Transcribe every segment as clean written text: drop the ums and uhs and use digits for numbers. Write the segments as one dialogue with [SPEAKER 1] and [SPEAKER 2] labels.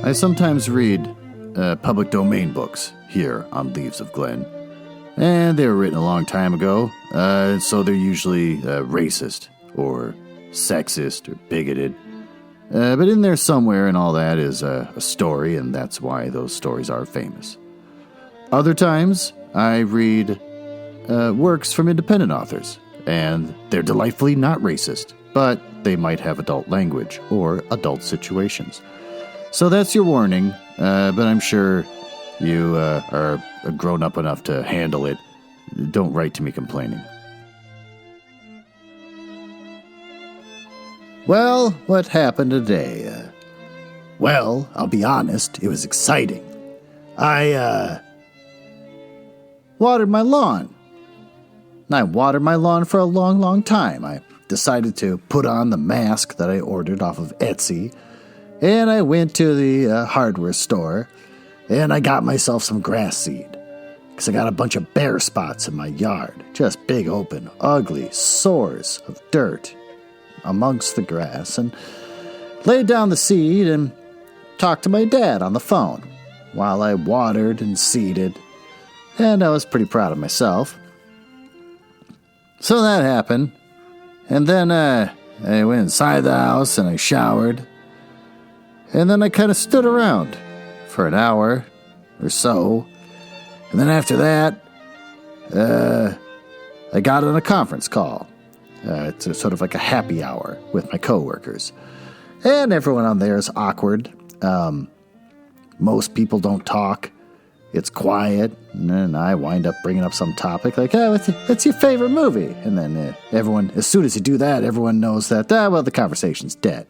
[SPEAKER 1] I sometimes read public domain books here on Leaves of Glen, and they were written a long time ago, so they're usually racist or sexist or bigoted. But in there somewhere and all that is a story, and that's why those stories are famous. Other times, I read works from independent authors, and they're delightfully not racist, but they might have adult language or adult situations. So that's your warning, but I'm sure you are grown up enough to handle it. Don't write to me complaining. Well, what happened today? Well, I'll be honest, it was exciting. I watered my lawn. And I watered my lawn for a long, long time. I decided to put on the mask that I ordered off of Etsy, and I went to the hardware store, and I got myself some grass seed, because I got a bunch of bare spots in my yard, just big, open, ugly sores of dirt amongst the grass, and laid down the seed and talked to my dad on the phone while I watered and seeded, and I was pretty proud of myself. So that happened, and then I went inside the house and I showered, and then I kind of stood around for an hour or so, and then after that, I got on a conference call. It's sort of like a happy hour with my coworkers, and everyone on there is awkward. Most people don't talk. It's quiet, and then I wind up bringing up some topic like, what's your favorite movie? And then everyone, as soon as you do that, everyone knows that, the conversation's dead.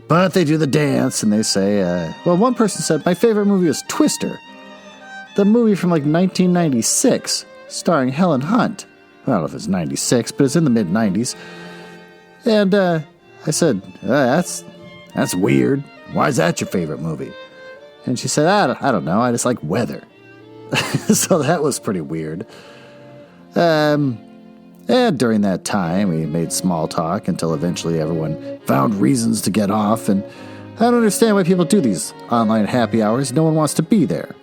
[SPEAKER 1] But they do the dance, and they say, one person said, my favorite movie was Twister, the movie from 1996, starring Helen Hunt. I don't know if it's 96, but it's in the mid-90s. And I said, that's weird. Why is that your favorite movie? And she said, I don't know, I just like weather. So that was pretty weird. And during that time, we made small talk until eventually everyone found reasons to get off. And I don't understand why people do these online happy hours. No one wants to be there.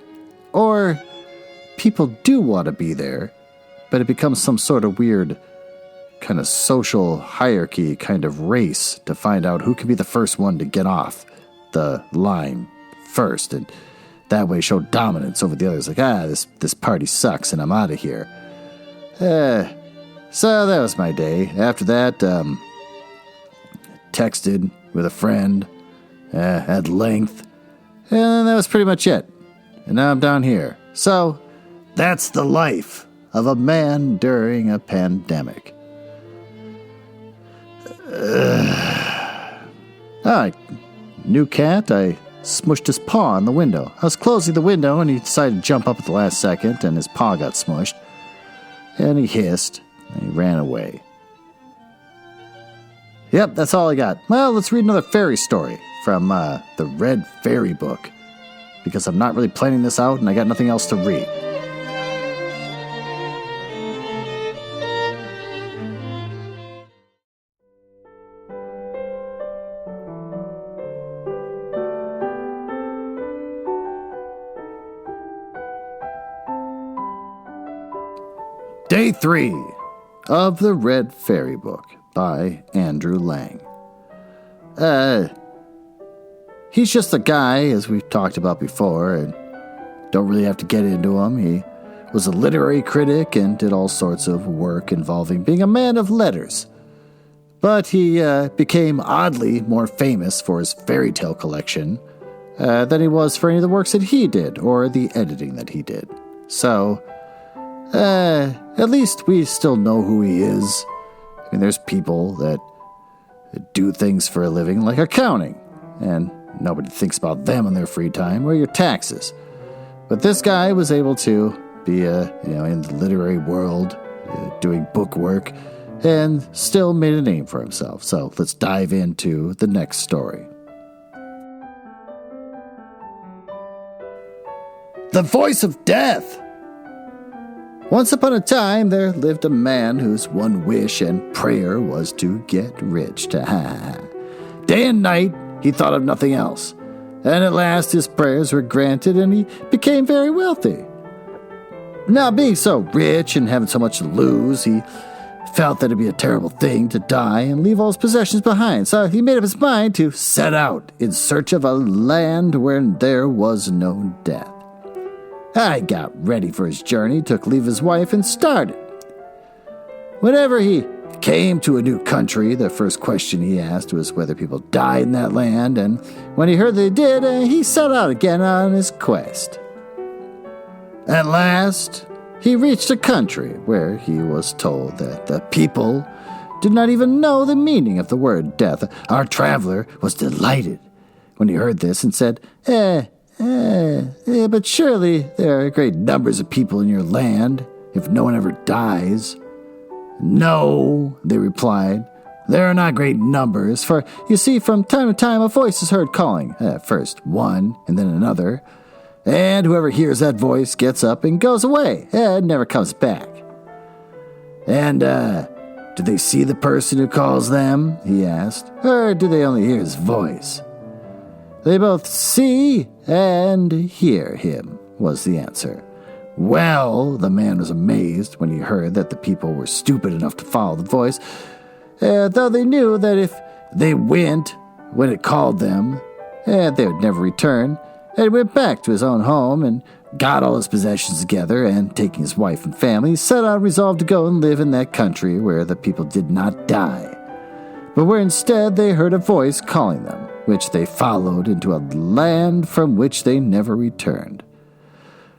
[SPEAKER 1] Or people do want to be there, but it becomes some sort of weird kind of social hierarchy kind of race to find out who can be the first one to get off the line first, and that way show dominance over the others. Like, this party sucks and I'm out of here. So that was my day. After that, texted with a friend at length, and that was pretty much it. And now I'm down here. So that's the life of a man during a pandemic. New cat, I smushed his paw in the window. I was closing the window, and he decided to jump up at the last second, and his paw got smushed. And he hissed, and he ran away. Yep, that's all I got. Well, let's read another fairy story from the Red Fairy book, because I'm not really planning this out, and I got nothing else to read. Day 3 of the Red Fairy book by Andrew Lang. He's just a guy, as we've talked about before, and don't really have to get into him. He was a literary critic and did all sorts of work involving being a man of letters. But he became oddly more famous for his fairy tale collection than he was for any of the works that he did or the editing that he did. So, at least we still know who he is. I mean, there's people that do things for a living, like accounting, and nobody thinks about them in their free time, or your taxes. But this guy was able to be, in the literary world, doing book work, and still made a name for himself. So let's dive into the next story. The Voice of Death. Once upon a time, there lived a man whose one wish and prayer was to get rich. Day and night, he thought of nothing else. And at last his prayers were granted and he became very wealthy. Now, being so rich and having so much to lose, he felt that it'd be a terrible thing to die and leave all his possessions behind. So he made up his mind to set out in search of a land where there was no death. I got ready for his journey, took leave of his wife, and started. Whenever he came to a new country, the first question he asked was whether people died in that land, and when he heard they did, he set out again on his quest. At last, he reached a country where he was told that the people did not even know the meaning of the word death. Our traveler was delighted when he heard this and said, but surely there are great numbers of people in your land if no one ever dies. No, they replied, there are not great numbers, for you see, from time to time a voice is heard calling, first one and then another, and whoever hears that voice gets up and goes away and never comes back. And, do they see the person who calls them, he asked, or do they only hear his voice? They both see and hear him, was the answer. Well, the man was amazed when he heard that the people were stupid enough to follow the voice, though they knew that if they went when it called them, they would never return, and he went back to his own home and got all his possessions together, and taking his wife and family, set out resolved to go and live in that country where the people did not die, but where instead they heard a voice calling them, which they followed into a land from which they never returned.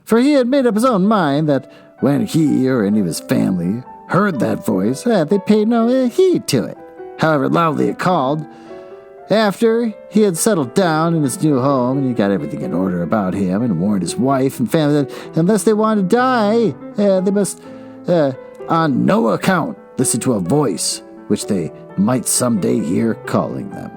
[SPEAKER 1] For he had made up his own mind that when he or any of his family heard that voice, they paid no heed to it, however loudly it called. After he had settled down in his new home and he got everything in order about him and warned his wife and family that unless they wanted to die, they must on no account listen to a voice which they might someday hear calling them.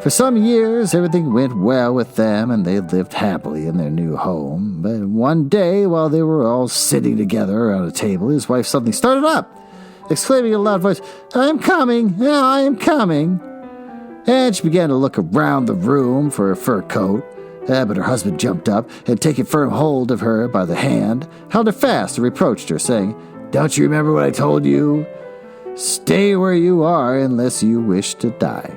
[SPEAKER 1] For some years, everything went well with them, and they lived happily in their new home. But one day, while they were all sitting together around a table, his wife suddenly started up, exclaiming in a loud voice, "I am coming! I am coming!" And she began to look around the room for a fur coat, but her husband jumped up and, taking firm hold of her by the hand, held her fast and reproached her, saying, "Don't you remember what I told you? Stay where you are unless you wish to die."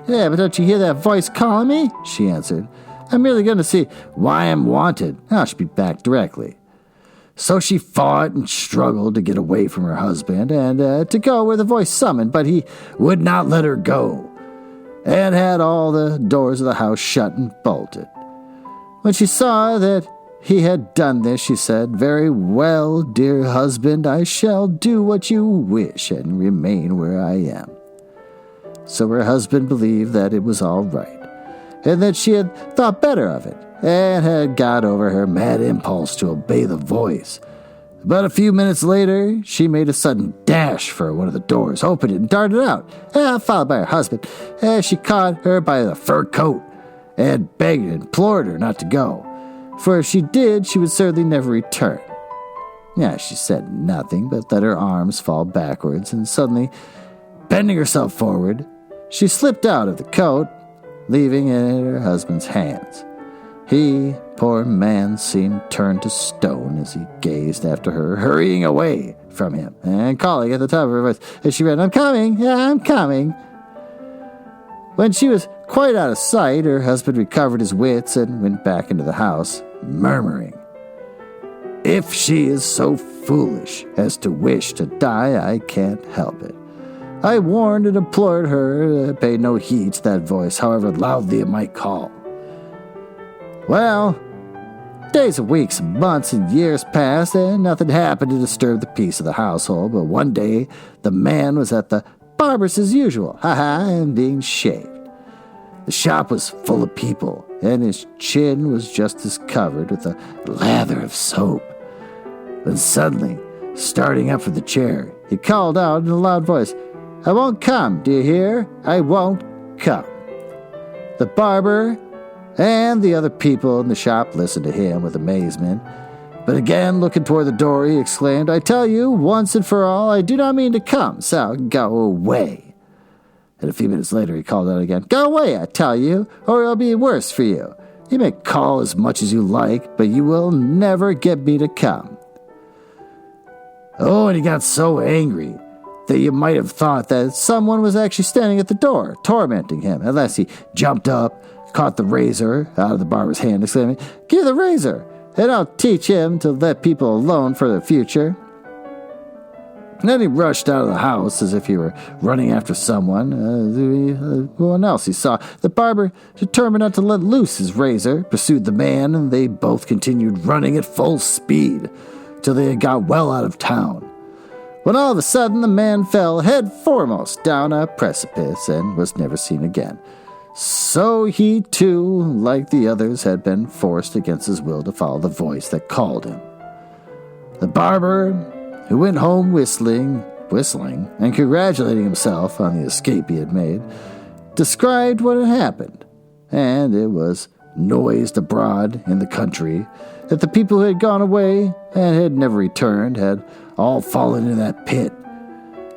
[SPEAKER 1] "Yeah, but don't you hear that voice calling me?" she answered. "I'm merely going to see why I'm wanted. I should be back directly." So she fought and struggled to get away from her husband and to go where the voice summoned, but he would not let her go, and had all the doors of the house shut and bolted. When she saw that he had done this, she said, "Very well, dear husband, I shall do what you wish and remain where I am." So her husband believed that it was all right, and that she had thought better of it, and had got over her mad impulse to obey the voice. But a few minutes later, she made a sudden dash for one of the doors, opened it, and darted out, followed by her husband. She caught her by the fur coat, and begged and implored her not to go, for if she did, she would certainly never return. She said nothing, but let her arms fall backwards, and suddenly, bending herself forward, she slipped out of the coat, leaving it in her husband's hands. He, poor man, seemed turned to stone as he gazed after her, hurrying away from him and calling at the top of her voice as she ran, "I'm coming, I'm coming." When she was quite out of sight, her husband recovered his wits and went back into the house, murmuring, "If she is so foolish as to wish to die, I can't help it. I warned and implored her to pay no heed to that voice, however loudly it might call." Well, days and weeks and months and years passed, and nothing happened to disturb the peace of the household. But one day, the man was at the barber's as usual, and being shaved. The shop was full of people, and his chin was just as covered with a lather of soap. When suddenly, starting up from the chair, he called out in a loud voice, "I won't come, do you hear? I won't come." The barber and the other people in the shop listened to him with amazement, but again looking toward the door, he exclaimed, "I tell you, once and for all, I do not mean to come, so go away." And a few minutes later, he called out again, "Go away, I tell you, or it'll be worse for you. You may call as much as you like, but you will never get me to come." Oh, and he got so angry that you might have thought that someone was actually standing at the door, tormenting him, unless he jumped up, caught the razor out of the barber's hand, exclaiming, "Give the razor, and I'll teach him to let people alone for the future." And then he rushed out of the house as if he were running after someone. Who else he saw? The barber, determined not to let loose his razor, pursued the man, and they both continued running at full speed till they had got well out of town. When all of a sudden the man fell head foremost down a precipice and was never seen again. So he too, like the others, had been forced against his will to follow the voice that called him. The barber, who went home whistling, and congratulating himself on the escape he had made, described what had happened, and it was noised abroad in the country that the people who had gone away and had never returned had all fallen in that pit.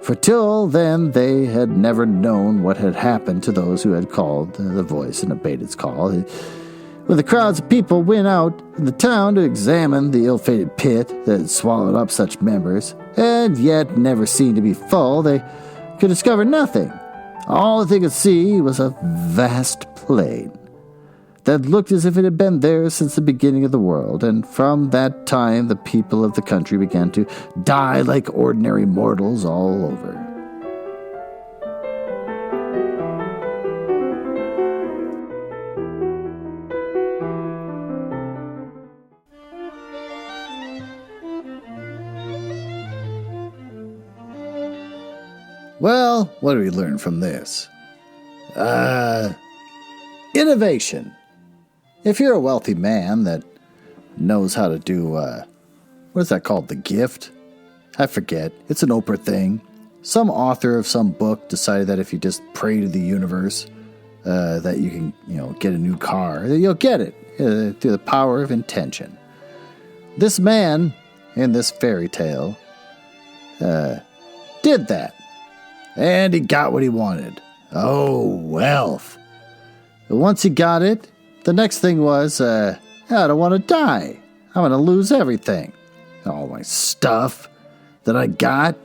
[SPEAKER 1] For till then they had never known what had happened to those who had called the voice and obeyed its call. When the crowds of people went out in the town to examine the ill-fated pit that had swallowed up such members, and yet never seemed to be full, they could discover nothing. All that they could see was a vast plain that looked as if it had been there since the beginning of the world, and from that time the people of the country began to die like ordinary mortals all over. Well, what do we learn from this? Innovation. If you're a wealthy man that knows how to do, what is that called? The Gift? I forget. It's an Oprah thing. Some author of some book decided that if you just pray to the universe, that you can, get a new car. You'll get it through the power of intention. This man in this fairy tale did that. And he got what he wanted. Oh, wealth. Once he got it, the next thing was, I don't want to die. I'm going to lose everything. All my stuff that I got,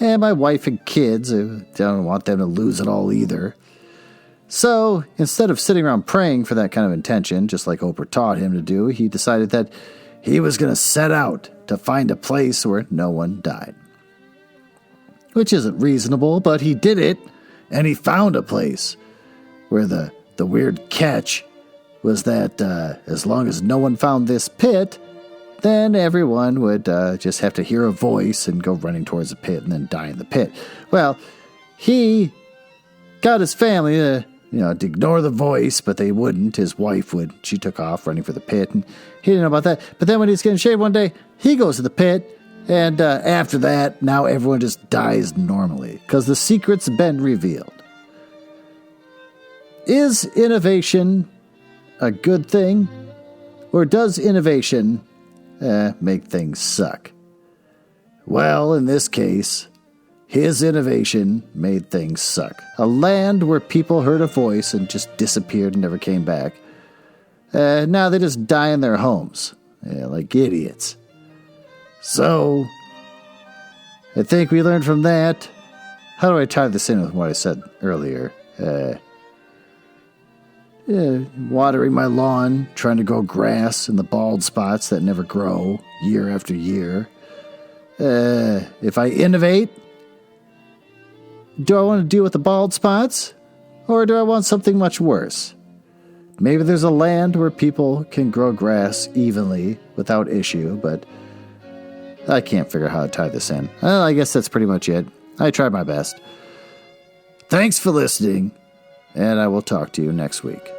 [SPEAKER 1] and my wife and kids. I don't want them to lose it all either. So, instead of sitting around praying for that kind of intention, just like Oprah taught him to do, he decided that he was going to set out to find a place where no one died. Which isn't reasonable, but he did it, and he found a place where the weird catch was that as long as no one found this pit, then everyone would just have to hear a voice and go running towards the pit and then die in the pit. Well, he got his family to ignore the voice, but they wouldn't. His wife would. She took off running for the pit, and he didn't know about that. But then when he's getting shaved one day, he goes to the pit, and after that, now everyone just dies normally because the secret's been revealed. Is innovation a good thing? Or does innovation make things suck? Well, in this case, his innovation made things suck. A land where people heard a voice and just disappeared and never came back. Now they just die in their homes, like idiots. So, I think we learned from that. How do I tie this in with what I said earlier? Watering my lawn, trying to grow grass in the bald spots that never grow year after year. If I innovate, do I want to deal with the bald spots? Or do I want something much worse? Maybe there's a land where people can grow grass evenly without issue, but I can't figure out how to tie this in. Well, I guess that's pretty much it. I tried my best. Thanks for listening, and I will talk to you next week.